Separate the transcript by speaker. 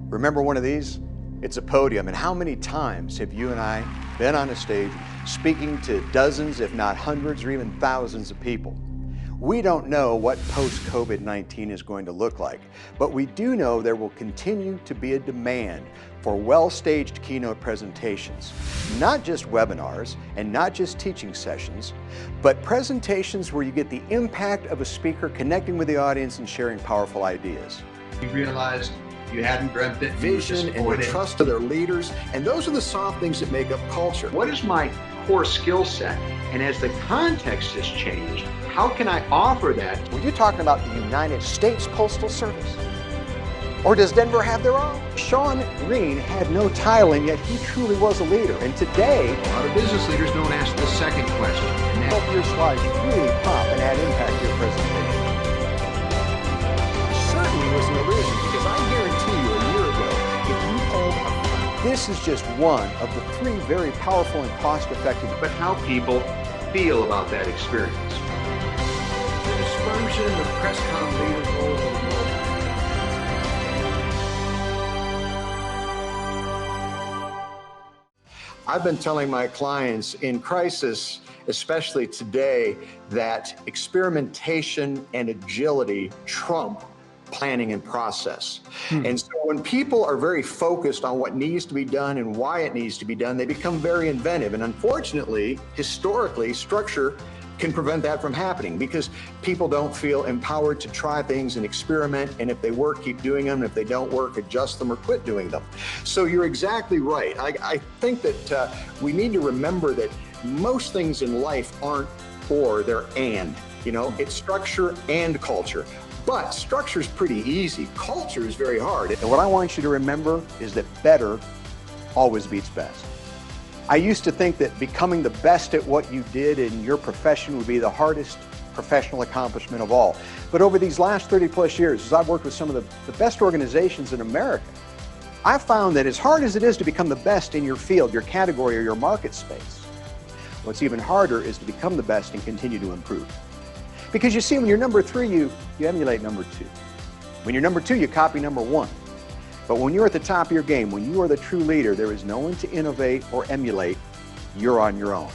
Speaker 1: Remember one of these? It's a podium, and how many times have you and I been on a stage speaking to dozens, if not hundreds, or even thousands of people? We don't know what post-COVID-19 is going to look like, but we do know there will continue to be a demand for well-staged keynote presentations. Not just webinars and not just teaching sessions, but presentations where you get the impact of a speaker connecting with the audience and sharing powerful ideas.
Speaker 2: You realized you hadn't dreamt it.
Speaker 1: Vision and the trust of their leaders, and those are the soft things that make up culture.
Speaker 2: What is my core skill set? And as the context has changed, how can I offer that?
Speaker 1: Were you talking about the United States Postal Service? Or does Denver have their own? Sean Green had no title, and yet he truly was a leader. And today,
Speaker 2: a lot of business leaders don't ask the second question. And
Speaker 1: help your slides really pop and add impact to your presentation. Certainly was an illusion, because I guarantee you a year ago, if you told this is just one of the 3 very powerful and cost-effective.
Speaker 2: But how people feel about that experience.
Speaker 1: The dispersion of press-con leaders all over the world. I've been telling my clients in crisis, especially today, that experimentation and agility trump planning and process. And so when people are very focused on what needs to be done and why it needs to be done, they become very inventive. And unfortunately, historically, structure can prevent that from happening because people don't feel empowered to try things and experiment. And if they work, keep doing them. If they don't work, adjust them or quit doing them. So you're exactly right. I think that we need to remember that most things in life aren't or, they're and. You know, it's structure and culture. But structure is pretty easy. Culture is very hard. And what I want you to remember is that better always beats best. I used to think that becoming the best at what you did in your profession would be the hardest professional accomplishment of all. But over these last 30+ years, as I've worked with some of the best organizations in America, I've found that as hard as it is to become the best in your field, your category, or your market space, what's even harder is to become the best and continue to improve. Because you see, when you're number 3, you emulate number 2. When you're number 2, you copy number 1. But when you're at the top of your game, when you are the true leader, there is no one to innovate or emulate. You're on your own.